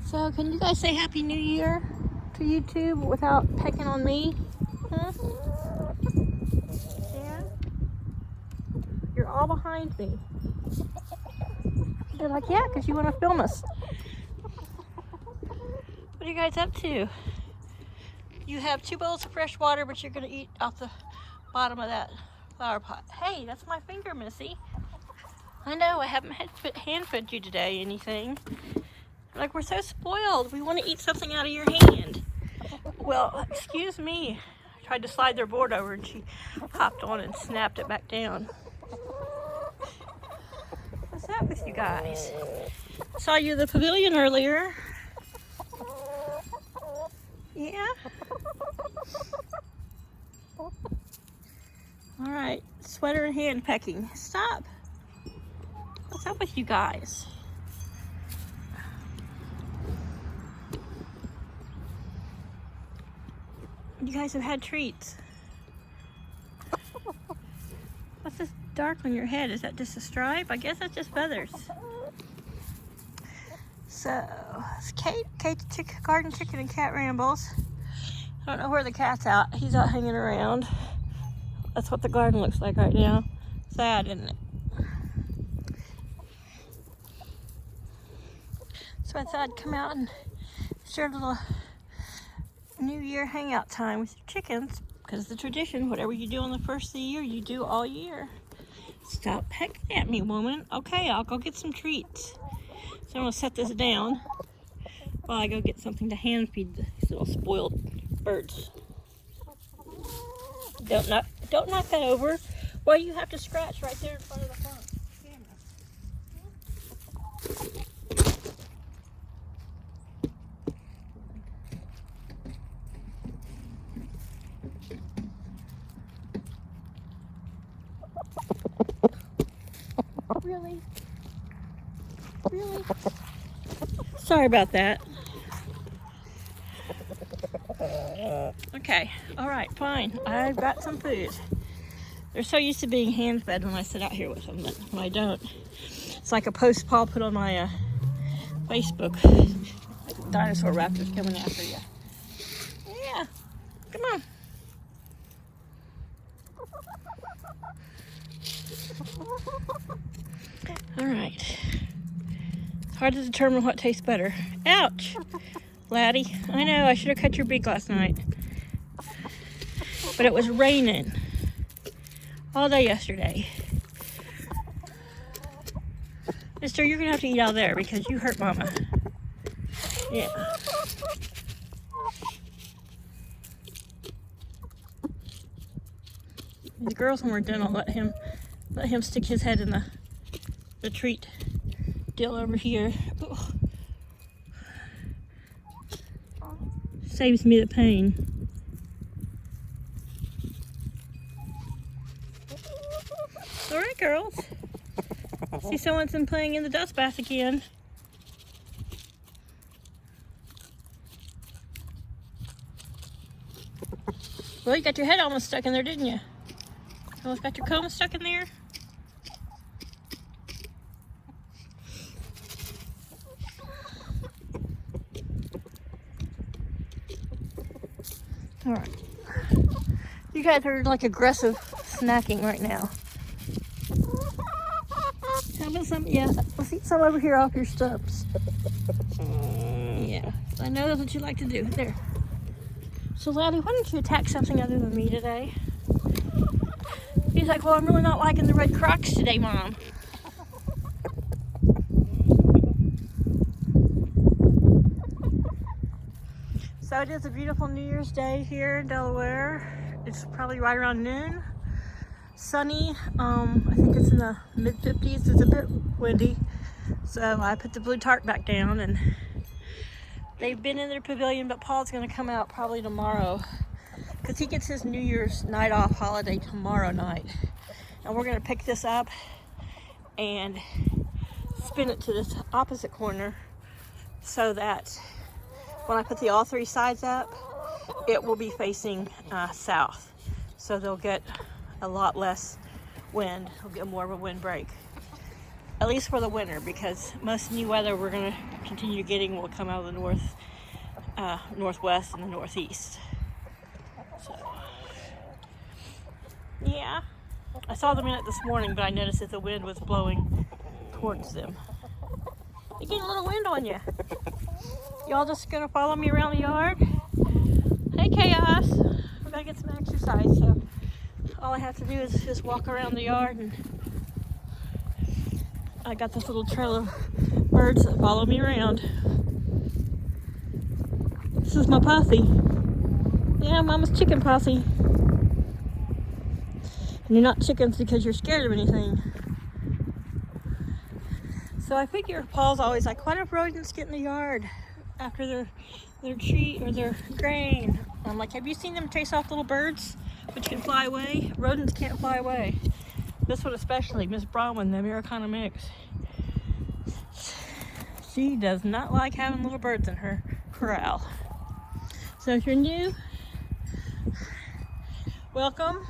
So, can you guys say Happy New Year to YouTube without pecking on me? Huh? Yeah? You're all behind me. They're like, yeah, because you want to film us. What are you guys up to? You have 2 bowls of fresh water, but you're going to eat off the bottom of that flower pot. Hey, that's my finger, Missy. I know, I haven't hand-fed you today anything. Like, we're so spoiled. We want to eat something out of your hand. Well, excuse me. I tried to slide their board over and she hopped on and snapped it back down. What's up with you guys? I saw you at the pavilion earlier. Yeah? All right, sweater and hand pecking. Stop. What's up with you guys? You guys have had treats. What's this dark on your head? Is that just a stripe? I guess that's just feathers. So, it's Kate's garden chicken and cat rambles. I don't know where the cat's at. He's out hanging around. That's what the garden looks like right now. Sad, isn't it? So I thought I'd come out and share a little New Year hangout time with your chickens, because it's the tradition. Whatever you do on the first of the year, you do all year. Stop pecking at me, woman. Okay, I'll go get some treats. So I'm gonna set this down while I go get something to hand feed these little spoiled birds. Don't knock that over. Well, you have to scratch right there in front of the camera. Really? Really? Sorry about that. Okay, all right, fine. I've got some food. They're so used to being hand-fed when I sit out here with them, but when I don't, it's like a post Paul put on my Facebook. Dinosaur raptors coming after you. Yeah, come on. All right. It's hard to determine what tastes better. Ouch! Laddie, I know, I should have cut your beak last night. But it was raining all day yesterday. Mister, you're gonna have to eat out there because you hurt Mama. Yeah. These girls, when we're done, I'll let him stick his head in the treat deal over here. Ooh. Saves me the pain. All right, girls. See, someone's been playing in the dust bath again. Well, you got your head almost stuck in there, didn't you? Almost got your comb stuck in there. All right. You guys are like aggressive snacking right now. How about some? Yeah, let's eat some over here off your stumps. Yeah, I know that's what you like to do. There. So, Laddie, why don't you attack something other than me today? He's like, well, I'm really not liking the red Crocs today, Mom. So it is a beautiful New Year's Day here in Delaware. It's probably right around noon. Sunny. I think it's in the mid-50s. It's a bit windy. So I put the blue tarp back down and they've been in their pavilion, but Paul's going to come out probably tomorrow because he gets his New Year's night off holiday tomorrow night. And we're going to pick this up and spin it to this opposite corner so that when I put all 3 sides up, it will be facing south. So they'll get a lot less wind. They'll get more of a wind break. At least for the winter, because most new weather we're going to continue getting will come out of the northwest and the northeast. So, yeah, I saw them in it this morning, but I noticed that the wind was blowing towards them. You're getting a little wind on you. Y'all just gonna follow me around the yard? Hey, Chaos. We gotta get some exercise, so all I have to do is just walk around the yard, and I got this little trail of birds that follow me around. This is my posse. Yeah, Mama's chicken posse. And you're not chickens because you're scared of anything. So I figure Paul's always like, why don't rodents get in the yard after their treat or their grain? I'm like, have you seen them chase off little birds which can fly away? Rodents can't fly away. This one especially, Miss Brahman, the Americana mix. She does not like having little birds in her corral. So if you're new, welcome.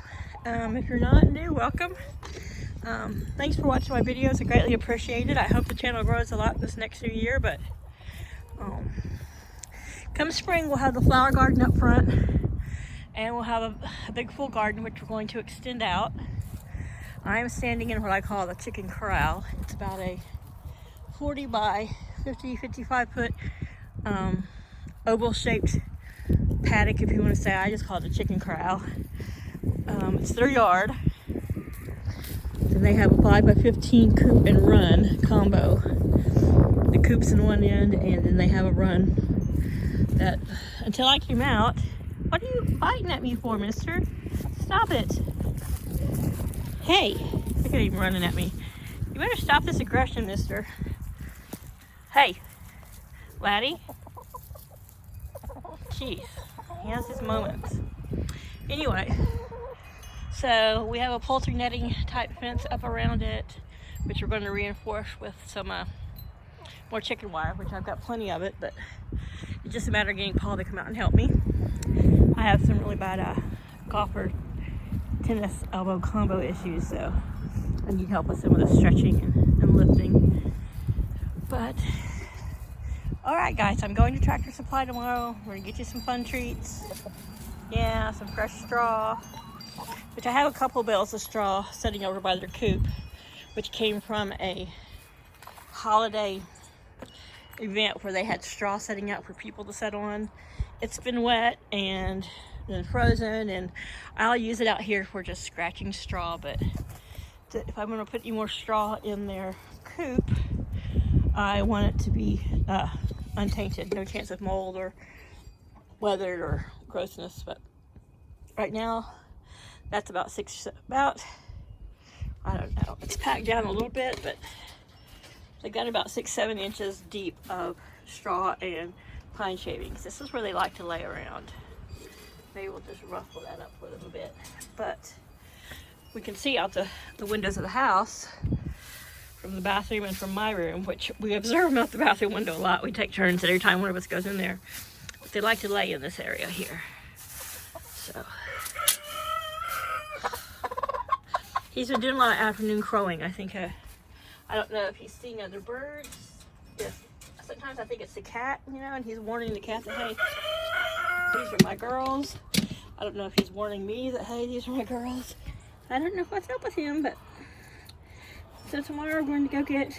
If you're not new, welcome. Thanks for watching my videos. I greatly appreciate it. I hope the channel grows a lot this next new year, but come spring we'll have the flower garden up front, and we'll have a big full garden which we're going to extend out. I am standing in what I call the chicken corral. It's about a 40 by 50, 55 foot oval shaped paddock, if you want to say. I just call it a chicken corral. It's their yard. And they have a 5 by 15 coop and run combo. The coop's in one end, and then they have a run that, until I came out. What are you biting at me for, mister? Stop it. Hey, look at him running at me. You better stop this aggression, mister. Hey, Laddie. Jeez, he has his moments. Anyway, so we have a poultry netting type fence up around it, which we're going to reinforce with some more chicken wire, which I've got plenty of it, but it's just a matter of getting Paul to come out and help me. I have some really bad golfer tennis elbow combo issues, so I need help with some of the stretching and lifting. But alright guys, I'm going to Tractor Supply tomorrow. We're gonna get you some fun treats. Yeah, some fresh straw, which I have a couple bales of straw sitting over by their coop, which came from a holiday event where they had straw setting out for people to set on. It's been wet and then frozen, and I'll use it out here for just scratching straw, but if I'm going to put any more straw in their coop, I want it to be untainted, no chance of mold or weathered or grossness. But right now that's about I don't know, it's packed down a little bit, but they got about 6-7 inches deep of straw and pine shavings. This is where they like to lay around. Maybe we'll just ruffle that up a little bit, but we can see out the windows of the house from the bathroom and from my room, which we observe them out the bathroom window a lot. We take turns every time one of us goes in there, but they like to lay in this area here. So he's been doing a lot of afternoon crowing. I think I don't know if he's seeing other birds. Sometimes I think it's the cat, you know, and he's warning the cat that, hey, these are my girls. I don't know if he's warning me that, hey, these are my girls. I don't know what's up with him, but so tomorrow we're going to go get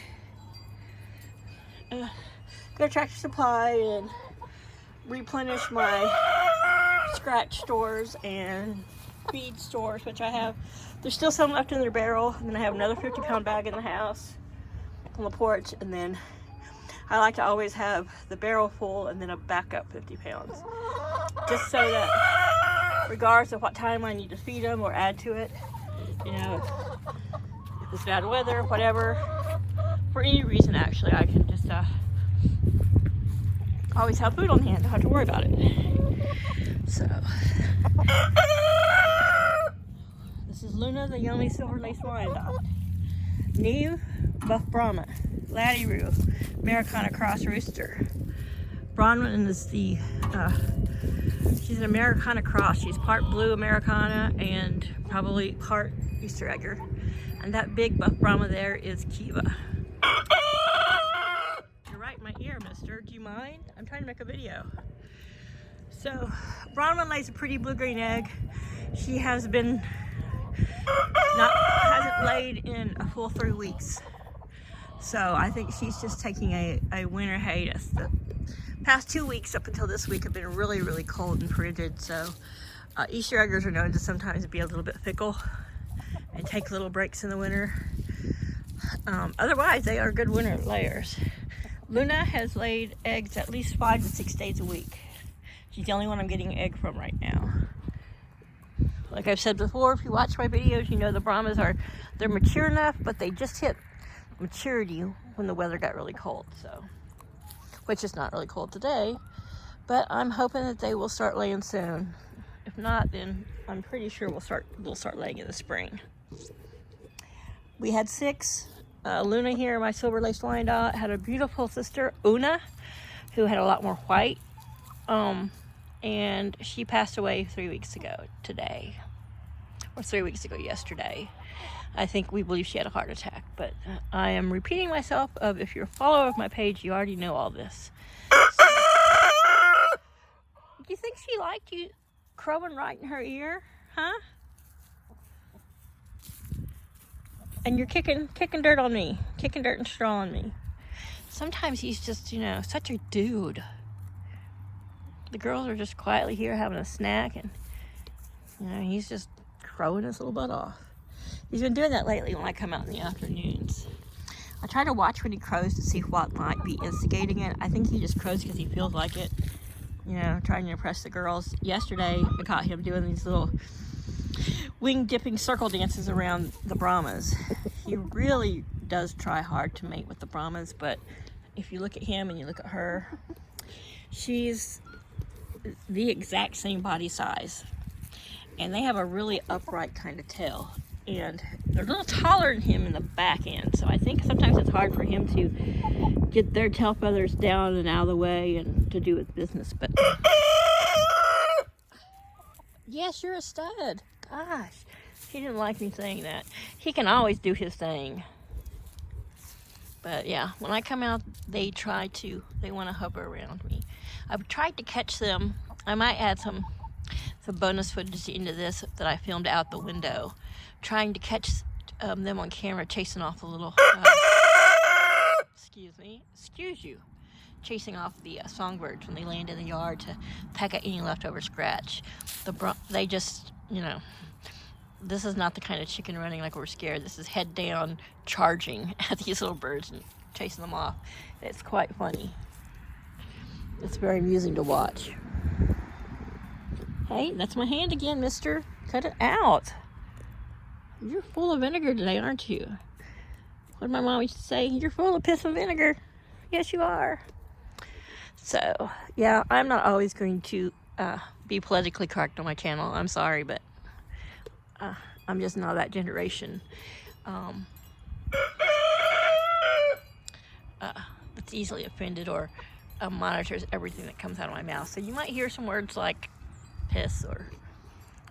go to Tractor Supply and replenish my scratch stores and feed stores, which I have. There's still some left in their barrel, and then I have another 50-pound bag in the house on the porch, and then I like to always have the barrel full and then a backup 50 pounds, just so that regardless of what time I need to feed them or add to it, you know, if it's bad weather, whatever, for any reason actually, I can just always have food on hand. Don't have to worry about it. So this is Luna, the Yummy Silver Lace Wyandotte. New Buff Brahma, Laddie Roo, Americana Cross Rooster. Bronwyn is the, she's an Americana Cross. She's part blue Americana and probably part Easter Egger. And that big Buff Brahma there is Kiva. You're right in my ear, miss. mister. Do you mind? I'm trying to make a video. So, Bronwyn lays a pretty blue-green egg. She hasn't laid in a full 3 weeks. So I think she's just taking a winter hiatus. The past 2 weeks up until this week have been really, really cold and frigid. So Easter eggers are known to sometimes be a little bit fickle and take little breaks in the winter. Otherwise, they are good winter layers. Luna has laid eggs at least 5 to 6 days a week. She's the only one I'm getting an egg from right now. Like I've said before, if you watch my videos, you know the Brahmas they're mature enough, but they just hit maturity when the weather got really cold. So, which is not really cold today, but I'm hoping that they will start laying soon. If not, then I'm pretty sure we'll start laying in the spring. We had 6. Luna here, my silver-laced Wyandotte, had a beautiful sister, Una, who had a lot more white. And she passed away 3 weeks ago today, or 3 weeks ago yesterday. We believe she had a heart attack, but I am repeating myself of, if you're a follower of my page, you already know all this. So, do you think she liked you crowing right in her ear, huh? And you're kicking dirt on me, kicking dirt and straw on me. Sometimes he's just, such a dude. The girls are just quietly here having a snack, and he's just crowing his little butt off. He's been doing that lately when I come out in the afternoons. I try to watch when he crows to see what might be instigating it. I think he just crows because he feels like it, trying to impress the girls. Yesterday, I caught him doing these little wing dipping circle dances around the Brahmas. He really does try hard to mate with the Brahmas, but if you look at him and you look at her, she's the exact same body size, and they have a really upright kind of tail, and they're a little taller than him in the back end, so I think sometimes it's hard for him to get their tail feathers down and out of the way and to do his business. But yes, you're a stud. Gosh, he didn't like me saying that. He can always do his thing. But yeah, when I come out, they want to hover around me. I've tried to catch them. I might add some bonus footage into this that I filmed out the window, trying to catch them on camera chasing off a little, chasing off the songbirds when they land in the yard to peck at any leftover scratch. They just, this is not the kind of chicken running like we're scared. This is head down charging at these little birds and chasing them off. It's quite funny. It's very amusing to watch. Hey, that's my hand again, mister. Cut it out. You're full of vinegar today, aren't you? What did my mom used to say? You're full of piss and vinegar. Yes, you are. So, yeah, I'm not always going to be politically correct on my channel. I'm sorry, but I'm just not that generation. That's easily offended or monitors everything that comes out of my mouth. So you might hear some words like piss or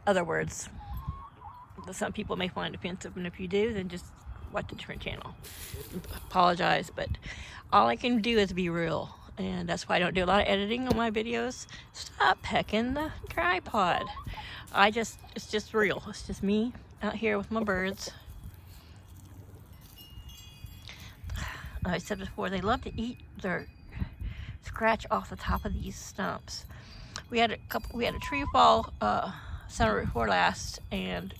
other words that some people may find offensive, and if you do, then just watch a different channel. Apologize, but all I can do is be real, and that's why I don't do a lot of editing on my videos. Stop pecking the tripod. It's just real. It's just me out here with my birds. I said before, they love to scratch off the top of these stumps. We had a tree fall summer before last, and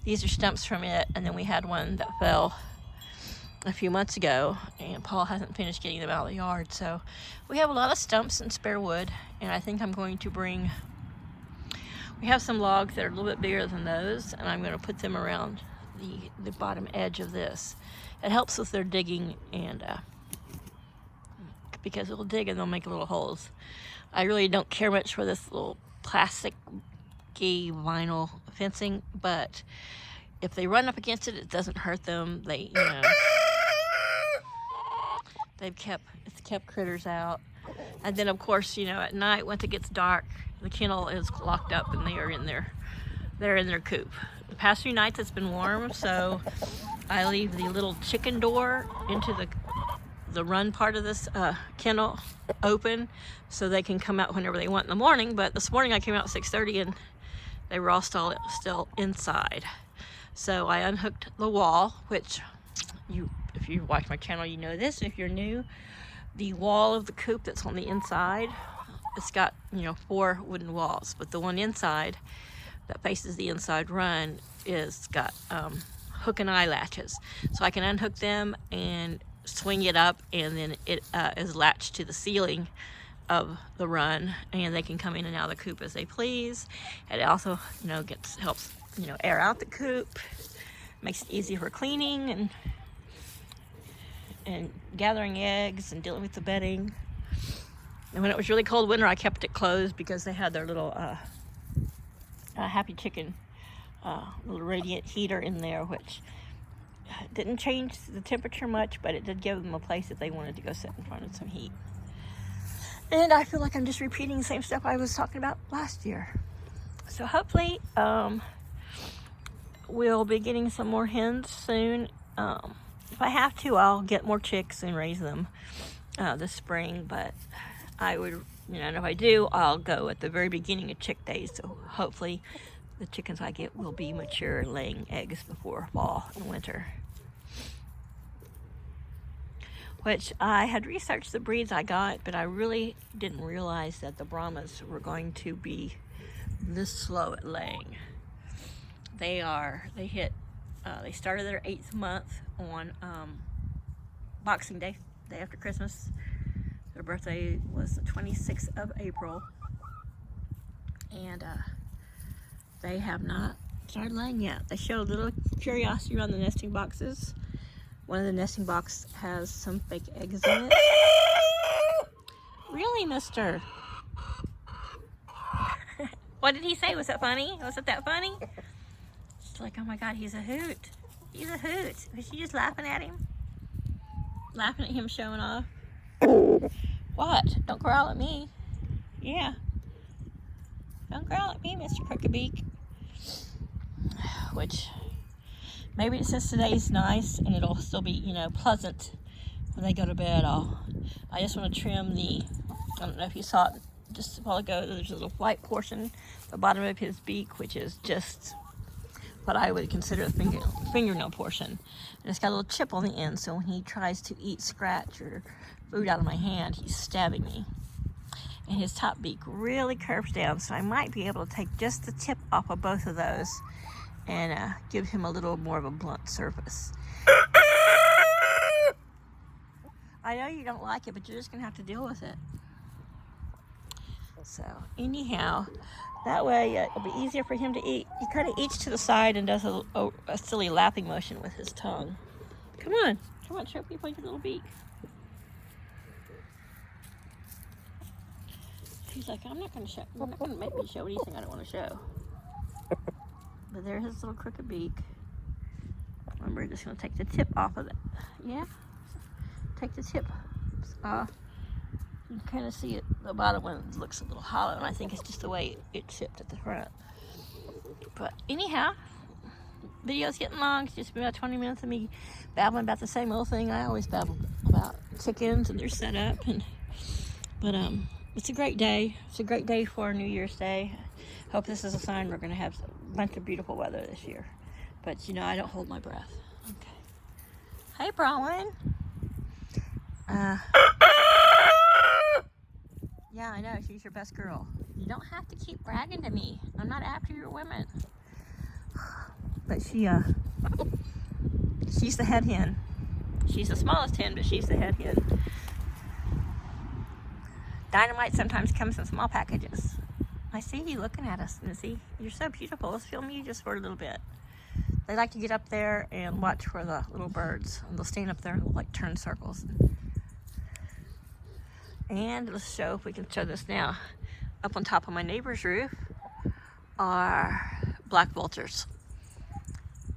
these are stumps from it, and then we had one that fell a few months ago, and Paul hasn't finished getting them out of the yard. So we have a lot of stumps and spare wood, and I think I'm going to we have some logs that are a little bit bigger than those, and I'm going to put them around the bottom edge of this. It helps with their digging, and because it'll dig and they'll make little holes. I really don't care much for this little plastic vinyl fencing, but if they run up against it, it doesn't hurt them. It's kept critters out. And then of course, at night, once it gets dark, the kennel is locked up and they're in their coop. The past few nights it's been warm, so I leave the little chicken door into the run part of this kennel open so they can come out whenever they want in the morning. But this morning I came out at 6:30 and they were all still inside. So I unhooked the wall, which if you watch my channel, you know this. If you're new, the wall of the coop that's on the inside, it's got, 4 wooden walls, but the one inside that faces the inside run is got hook and eye latches. So I can unhook them and swing it up, and then it is latched to the ceiling of the run, and they can come in and out of the coop as they please. And it also, helps, air out the coop, makes it easier for cleaning and gathering eggs and dealing with the bedding. And when it was really cold winter, I kept it closed because they had their little Happy Chicken little radiant heater in there, which didn't change the temperature much, but it did give them a place if they wanted to go sit in front of some heat. And I feel like I'm just repeating the same stuff I was talking about last year. So hopefully we'll be getting some more hens soon. If I have to, I'll get more chicks and raise them this spring, but I would, and if I do, I'll go at the very beginning of chick days, so hopefully the chickens I get will be mature and laying eggs before fall and winter. Which I had researched the breeds I got, but I really didn't realize that the Brahmas were going to be this slow at laying. They started their 8th month on Boxing Day, day after Christmas. Their birthday was the 26th of April, and they have not started laying yet. They showed a little curiosity around the nesting boxes. One of the nesting boxes has some fake eggs in it. Really, mister? What did he say? Was that funny? Was it that funny? It's like, oh my God, he's a hoot. He's a hoot. Was she just laughing at him? Laughing at him showing off? What? Don't growl at me. Yeah. Don't growl at me, Mr. Crooked-Beak. Which, maybe it's since today's nice and it'll still be, pleasant when they go to bed. I just want to trim I don't know if you saw it just a while ago, there's a little white portion at the bottom of his beak, which is just what I would consider the fingernail portion. And it's got a little chip on the end, so when he tries to eat scratch or food out of my hand, he's stabbing me. And his top beak really curves down, so I might be able to take just the tip off of both of those and give him a little more of a blunt surface. I know you don't like it, but you're just gonna have to deal with it. So anyhow, that way it'll be easier for him to eat. He kind of eats to the side and does a silly lapping motion with his tongue. Come on, show people your little beak. He's like, I'm not going to make me show anything I don't want to show. But there's his little crooked beak. And we're just going to take the tip off of it. Yeah? Take the tip off. You can kind of see it. The bottom one looks a little hollow, and I think it's just the way it chipped at the front. But anyhow, video's getting long. It's just been about 20 minutes of me babbling about the same old thing I always babble about: chickens and their setup. But it's a great day. It's a great day for New Year's Day. Hope this is a sign we're going to have a bunch of beautiful weather this year. But I don't hold my breath. Okay. Hey, Bronwyn. Yeah, I know, she's your best girl. You don't have to keep bragging to me. I'm not after your women. But she's the head hen. She's the smallest hen, but she's the head hen. Dynamite sometimes comes in small packages. I see you looking at us, Missy. You're so beautiful. Let's film you just for a little bit. They like to get up there and watch for the little birds. And they'll stand up there and like turn circles. And let's show, if we can show this now. Up on top of my neighbor's roof are Black Vultures.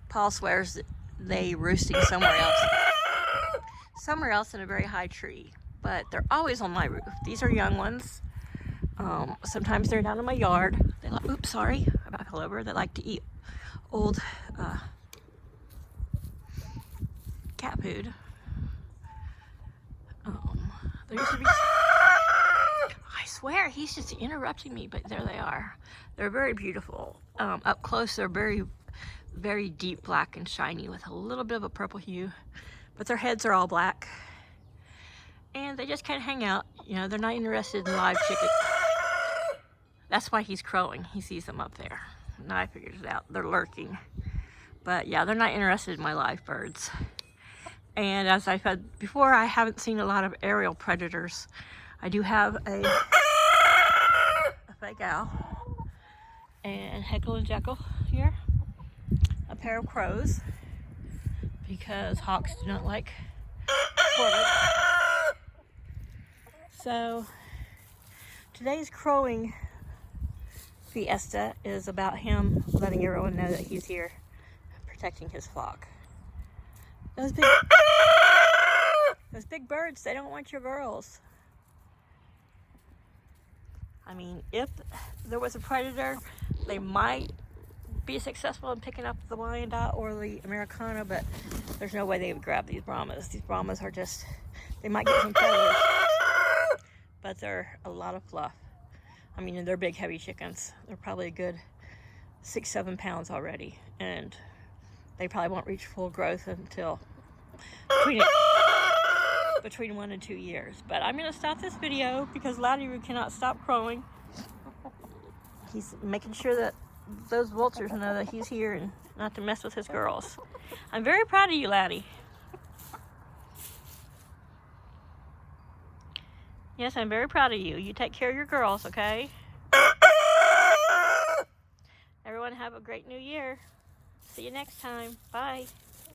Paul swears that they roosting somewhere else. Somewhere else in a very high tree. But they're always on my roof. These are young ones. Sometimes they're down in my yard. They like, oops, sorry, I fell over. They like to eat old cat food. There used to be... I swear, he's just interrupting me, but there they are. They're very beautiful. Up close, they're very, very deep black and shiny with a little bit of a purple hue. But their heads are all black. And they just kind of hang out. You know, they're not interested in live chickens. That's why he's crowing. He sees them up there. Now I figured it out. They're lurking. But yeah, they're not interested in my live birds. And as I said before, I haven't seen a lot of aerial predators. I do have a fake owl and Heckle and Jekyll here. A pair of crows, because hawks do not like corvids. So today's crowing fiesta is about him letting everyone know that he's here protecting his flock. Those big birds, they don't want your girls. I mean, if there was a predator, they might be successful in picking up the Wyandotte or the Americana, but there's no way they would grab these Brahmas. These Brahmas are just, they might get some feathers, but they're a lot of fluff. I mean, they're big, heavy chickens. They're probably a good 6-7 pounds already, and they probably won't reach full growth until between 1 and 2 years. But I'm going to stop this video because Laddie Roo cannot stop crowing. He's making sure that those vultures know that he's here and not to mess with his girls. I'm very proud of you, Laddie. Yes, I'm very proud of you. You take care of your girls, okay? Everyone have a great new year. See you next time. Bye.